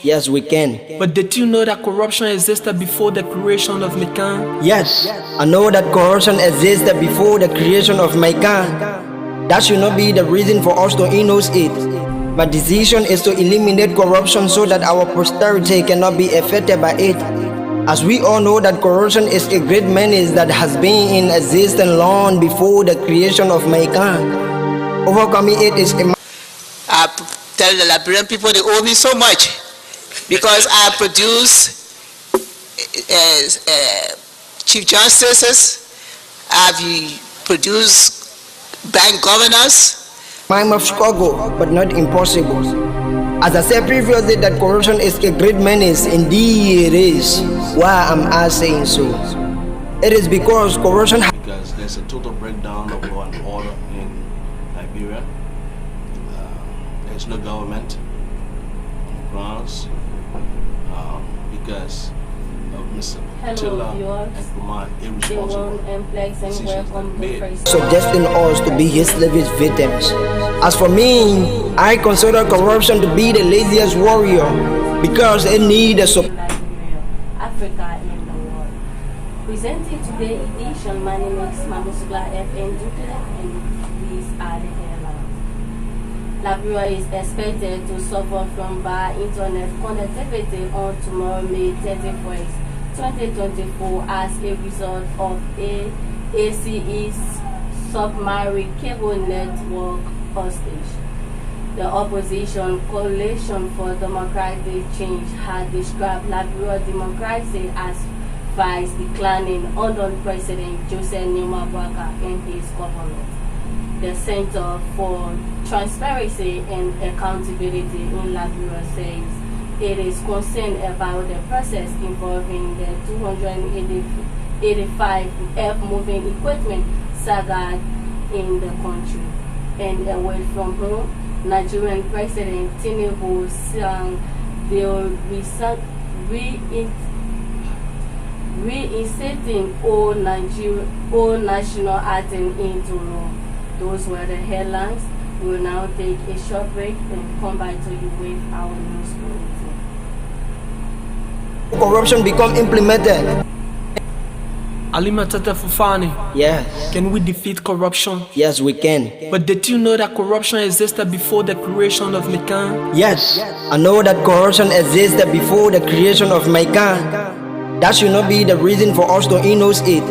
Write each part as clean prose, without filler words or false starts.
Yes, we can. But did you know that corruption existed before the creation of Mekan? Yes, I know that corruption existed before the creation of Mekan. That should not be the reason for us to innocent it. My decision is to eliminate corruption so that our posterity cannot be affected by it. As we all know that corruption is a great menace that has been in existence long before the creation of Mekan. Overcoming it is a I tell the Liberian people they owe me so much because I produce chief justices, I've produced bank governors. time of struggle, but not impossible. As I said previously that corruption is a great menace, indeed it is. Why am I saying so? It is because corruption because there's a total breakdown of law and order in Liberia. There's no government on the grounds because of Mr. Tiller and Command irresponsible decisions that made. suggesting us to be his slavish victims. As for me, I consider corruption to be the laziest warrior because it needs a support. Africa and the world. Presenting today's edition, my name is Mamusula FN Duke, and these are the headlines. Liberia is expected to suffer from bad internet connectivity on tomorrow, May 31st, 2024, as a result of ACE's submarine cable network hostage. The opposition coalition for democratic change has described Liberia democracy as fast declining under President Joseph Numa-Baka and his government. The Center for Transparency and Accountability in Liberia says it is concerned about the process involving the 285 F-moving equipment saga in the country. And away from home, Nigerian President Tinubu sang the reinstating all national anthem into law. Those were the headlines. We will now take a short break and come back to you with our news bulletin. Corruption become implemented. Alima Tata Fufani, Yes, can we defeat corruption? yes we can. But did you know that corruption existed before the creation of Mekan? Yes, I know that corruption existed before the creation of Mekan. That should not be the reason for us to innocent it.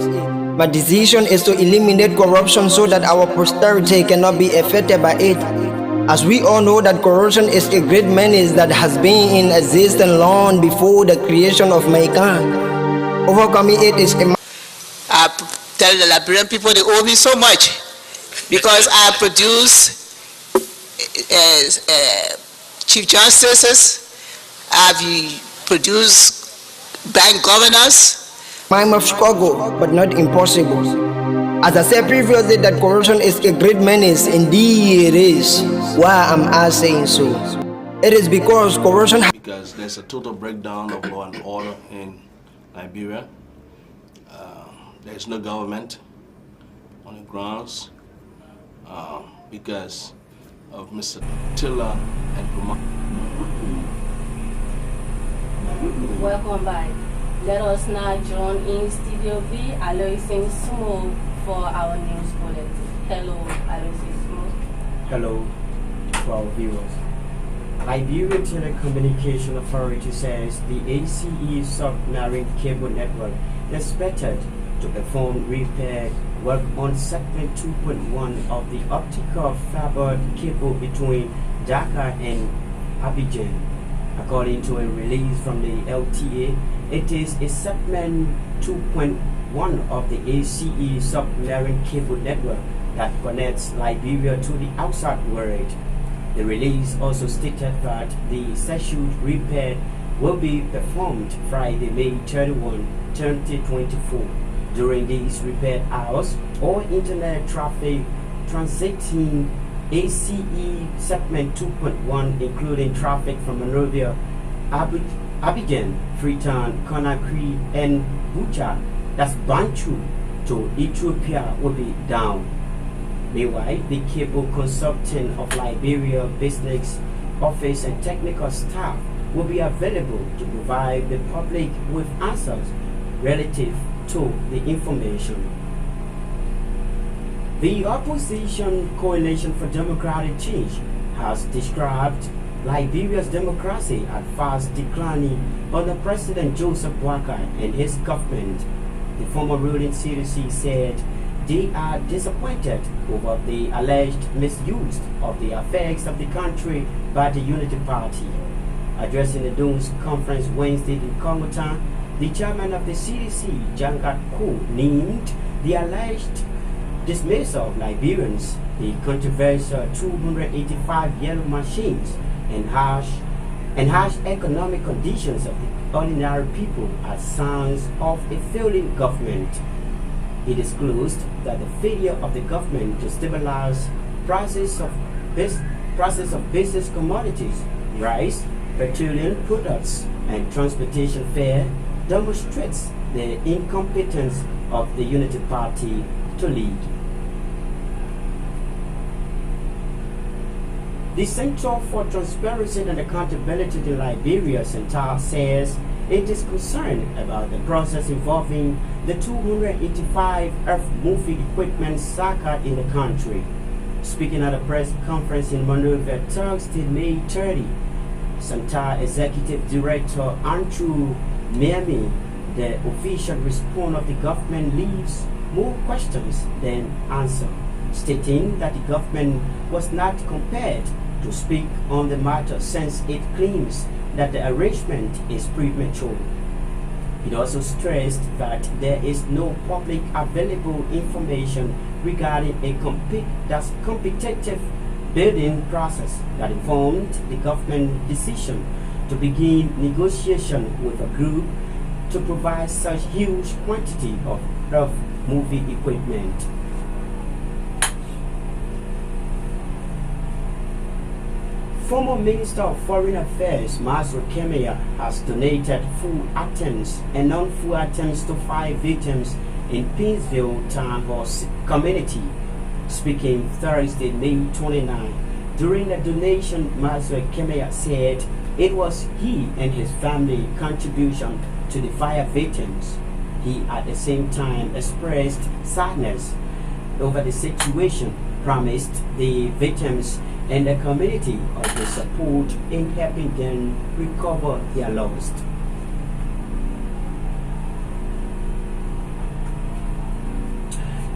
My decision is to eliminate corruption so that our posterity cannot be affected by it. As we all know that corruption is a great menace that has been in existence long before the creation of Mekan. Overcoming it is a I tell the Liberian people they owe me so much because I produce chief justices, I've produced bank governors. time of struggle, but not impossible. As I said previously that corruption is a great menace, indeed it is. Why am I saying so? It is because corruption Because there's a total breakdown of law and order in Liberia. There's no government on the grounds because of Mr. Tiller and Command. Welcome back. Let us now join in Studio B, Aloysius Sumo, for our news bulletin. Hello, Aloysius Sumo. Hello to our viewers. Liberia Telecommunication Authority says the ACE submarine cable network is expected to perform repair work on segment 2.1 of the optical fiber cable between Dakar and Abidjan. According to a release from the LTA, it is a segment 2.1 of the ACE submarine cable network that connects Liberia to the outside world. The release also stated that the scheduled repair will be performed Friday, May 31, 2024. During these repair hours, all internet traffic transiting ACE segment 2.1, including traffic from Monrovia, Abidjan, Freetown, Conakry, and Bucha, that's Bantu, to Ethiopia, will be down. Meanwhile, the cable consultant of Liberia Business Office and technical staff will be available to provide the public with answers relative to the information. The opposition Coalition for Democratic Change has described Liberia's democracy as fast declining under President Joseph Boakai and his government. The former ruling CDC said they are disappointed over the alleged misuse of the affairs of the country by the Unity Party. Addressing the Dunes Conference Wednesday in Kongota, the chairman of the CDC, Jangat Ko, named the alleged dismissal of Liberians, the controversial 285 yellow machines, and harsh economic conditions of the ordinary people as signs of a failing government. He disclosed that the failure of the government to stabilize prices of basic commodities, rice, petroleum products, and transportation fare demonstrates the incompetence of the Unity Party to lead. The Center for Transparency and Accountability in Liberia, CENTAR, says it is concerned about the process involving the 285 Earth moving equipment saga in the country. Speaking at a press conference in Monrovia, Thursday, May 30, CENTAR Executive Director Andrew Miami, the official response of the government leaves more questions than answers, stating that the government was not compelled to speak on the matter since it claims that the arrangement is premature. It also stressed that there is no public available information regarding a competitive bidding process that informed the government decision to begin negotiation with a group to provide such huge quantity of movie equipment. Former Minister of Foreign Affairs, Masro Kemia, has donated food items and non-food items to 5 victims in Pinsville Town Hall community. Speaking Thursday, May 29, during the donation, Masro Kemia said it was he and his family contribution to the fire victims. He at the same time expressed sadness over the situation, promised the victims and the community of the support in helping them recover their lost.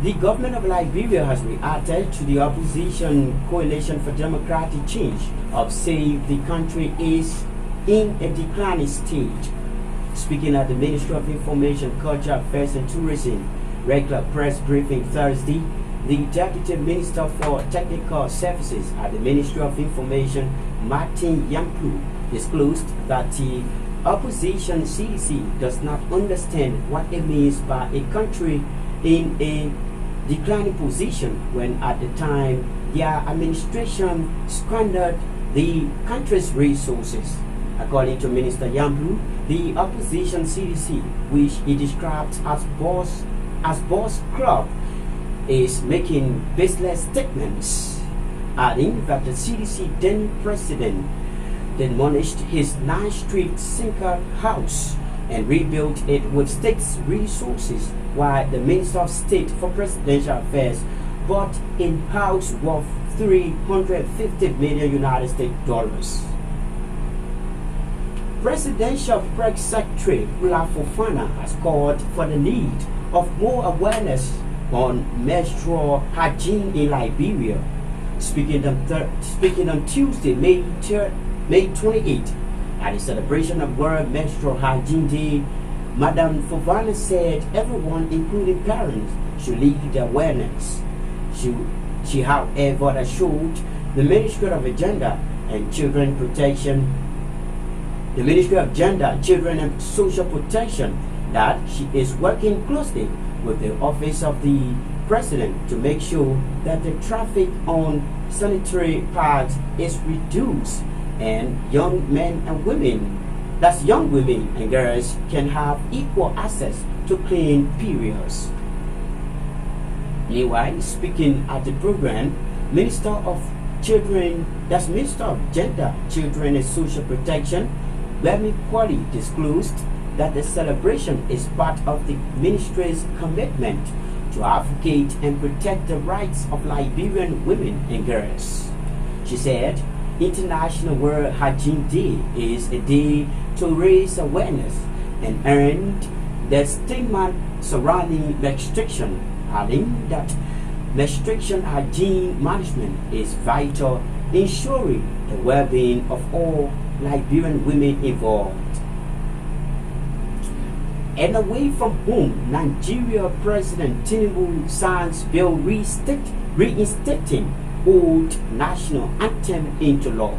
The government of Liberia has reacted to the opposition Coalition for Democratic Change of saying the country is in a declining stage. Speaking at the Ministry of Information, Culture Affairs and Tourism regular press briefing Thursday, the Deputy Minister for Technical Services at the Ministry of Information, Martin Yamplu, disclosed that the opposition CDC does not understand what it means by a country in a declining position when at the time their administration squandered the country's resources. According to Minister Yamplu, the opposition CDC, which he described as boss club, is making baseless statements, adding that the CDC then president demolished his 9th Street sinker house and rebuilt it with state's resources, while the Minister of State for Presidential Affairs bought in house worth $350 million United States dollars. Presidential Press Secretary Ula Fofana has called for the need of more awareness on menstrual hygiene in Liberia. Speaking on Tuesday, May 28, at the celebration of World Menstrual Hygiene Day, Madam Fofana said everyone, including parents, should lead the awareness. She however assured the Ministry of Gender and Children Protection, the Ministry of Gender, Children and Social Protection, that she is working closely with the Office of the President to make sure that the traffic on sanitary pads is reduced and young men and women, that's young women and girls, can have equal access to clean periods. Meanwhile, speaking at the program, Minister of Children, that's Minister of Gender, Children and Social Protection, Bemi Kwali disclosed that the celebration is part of the ministry's commitment to advocate and protect the rights of Liberian women and girls. She said, International World Hygiene Day is a day to raise awareness and end the stigma surrounding menstruation, adding that menstruation hygiene management is vital in ensuring the well-being of all Liberian women involved. And away from home, Nigeria President Tinubu signs bill reinstating old national anthem into law.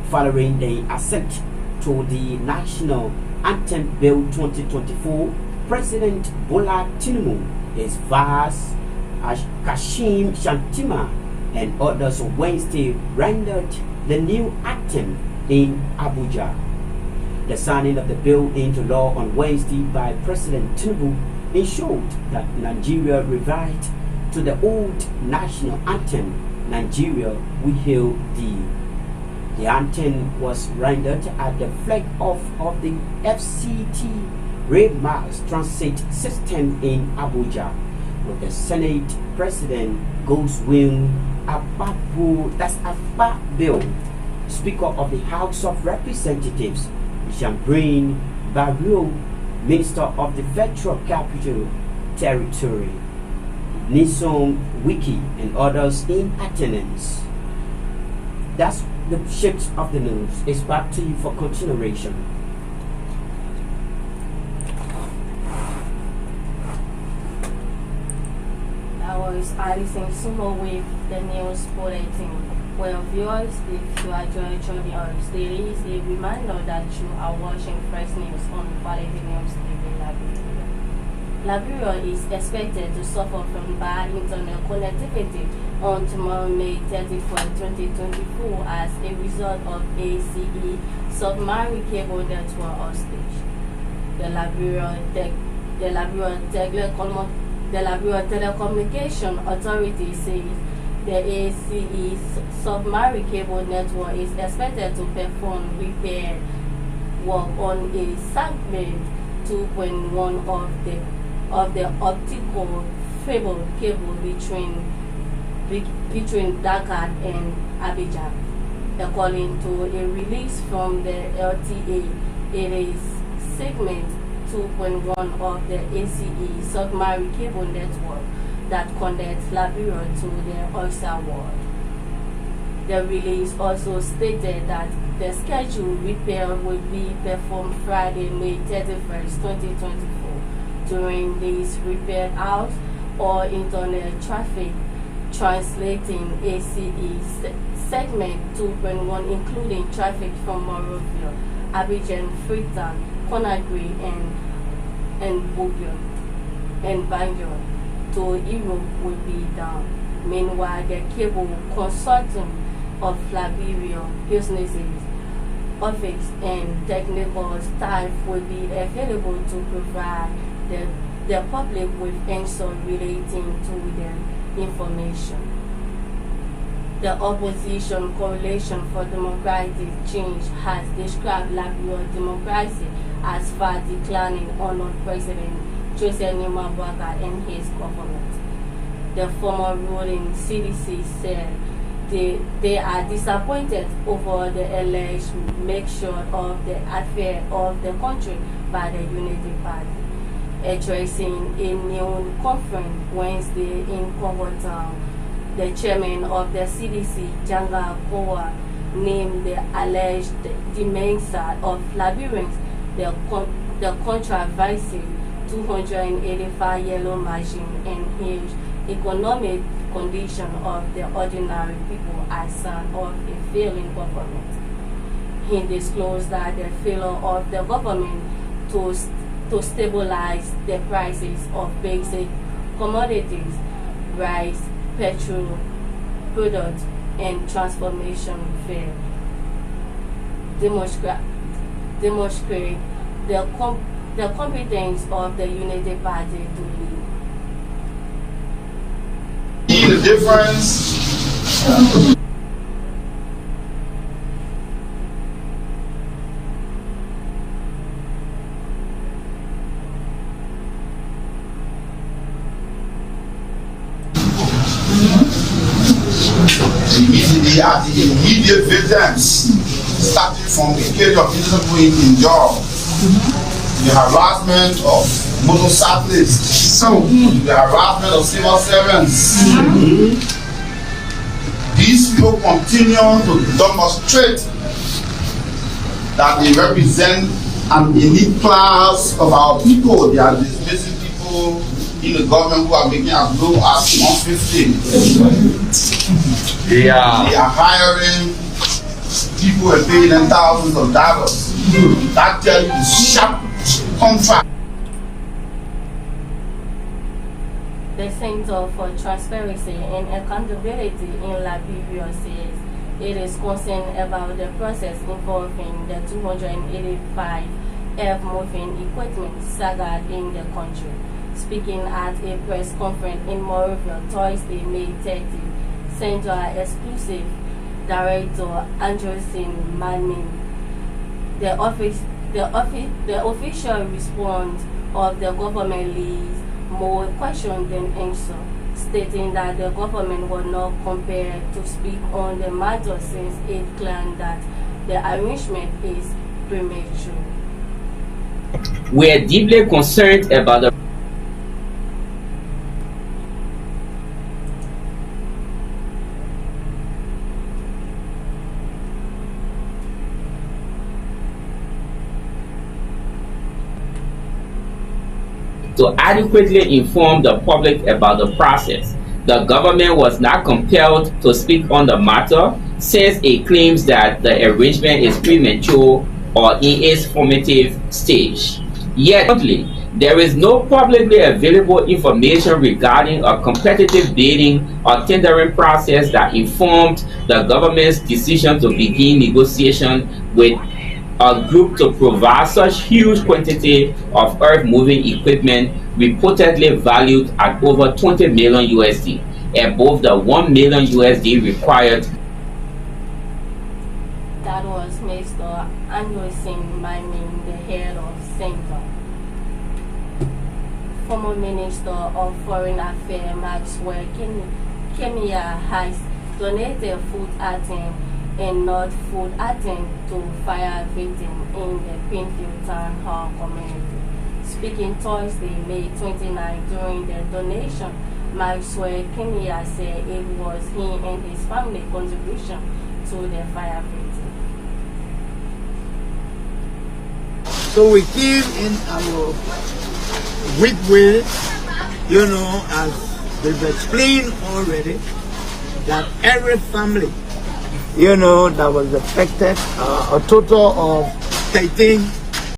Following the assent to the National Anthem Bill 2024, President Bola Tinubu, his vice Kashim Shantima, and others on Wednesday rendered the new anthem in Abuja. The signing of the bill into law on Wednesday by President Tinubu ensured that Nigeria reverted to the old national anthem, Nigeria We Hail Thee. The anthem was rendered at the flag off of the FCT Rail Mass Transit System in Abuja, with the Senate President Godswill Akpabio, Speaker of the House of Representatives Jean-Brain Barreau, Minister of the Federal Capital Territory Nyesom Wike, and others in attendance. That's the shift of the news. It's back to you for continuation. That was Alison Sumo with the news bulletin. Well, viewers, if you are joining us, there is a reminder that you are watching Fresh News on Quality News TV Liberia. Liberia is expected to suffer from bad internet connectivity on tomorrow, May 31, 2024, as a result of ACE submarine cable network outage. The Liberia Telecommunication Authority says the ACE submarine cable network is expected to perform repair work on a segment 2.1 of the optical fiber cable between Dakar and Abidjan. According to a release from the LTA, it is segment 2.1 of the ACE submarine cable network that connects Liberia to the outside world. The release also stated that the scheduled repair will be performed Friday, May 31st, 2024. During this repair hours, all internet traffic translating ACE segment 2.1, including traffic from Monrovia, Abidjan, Freetown, Conakry, and Banjul to Europe will be down. Meanwhile, the cable consortium of Liberia businesses, office, and technical staff will be available to provide the public with answers relating to their information. The Opposition Coalition for Democratic Change has described Liberia democracy as far declining under President Joseph Nimabwaka and his government. The former ruling CDC said they are disappointed over the alleged mixture of the affair of the country by the Unity Party. Addressing a noon conference Wednesday in Congo Town, the chairman of the CDC, Janga Kowa, named the alleged dementia of Liberians the controversy 285 yellow machine and huge economic condition of the ordinary people as sign of a failing government. He disclosed that the failure of the government to stabilize the prices of basic commodities, rice, petrol products, and transformation fare demonstrate the competence of the Unity Party to lead. The difference. they are the immediate victims, starting from the case of innocent people in job, the harassment of motorcyclists, the harassment of civil servants. These people continue to demonstrate that they represent an elite class of our people. They are dismissing people in the government who are making as low as 150. They are hiring people and paying them thousands of dollars. That tells you the sharp contract. The Center for Transparency and Accountability in Liberia says it is concerned about the process involving the 285 earth-moving equipment saga in the country. Speaking at a press conference in Monrovia Thursday, May 30, Central Exclusive Director Andrew Manning, the official response of the government leaves more question than answer, stating that the government was not compelled to speak on the matter since it claimed that the arrangement is premature. We are deeply concerned about the to adequately inform the public about the process. The government was not compelled to speak on the matter since it claims that the arrangement is premature or in its formative stage. Yet, there is no publicly available information regarding a competitive bidding or tendering process that informed the government's decision to begin negotiation with a group to provide such huge quantity of earth-moving equipment reportedly valued at over 20 million USD, above the 1 million USD required. That was Mr. Anderson Manning, the head of Center. Former Minister of Foreign Affairs Maxwell Kemia has donated food items and not food items to fire victims in the Pinfield Town Hall community. Speaking Thursday, May 29, during the donation, Maxwell Kemia said it was him and his family contribution to the fire victims. So we came in our weak way, as they've explained already, that every family, that was affected, a total of 13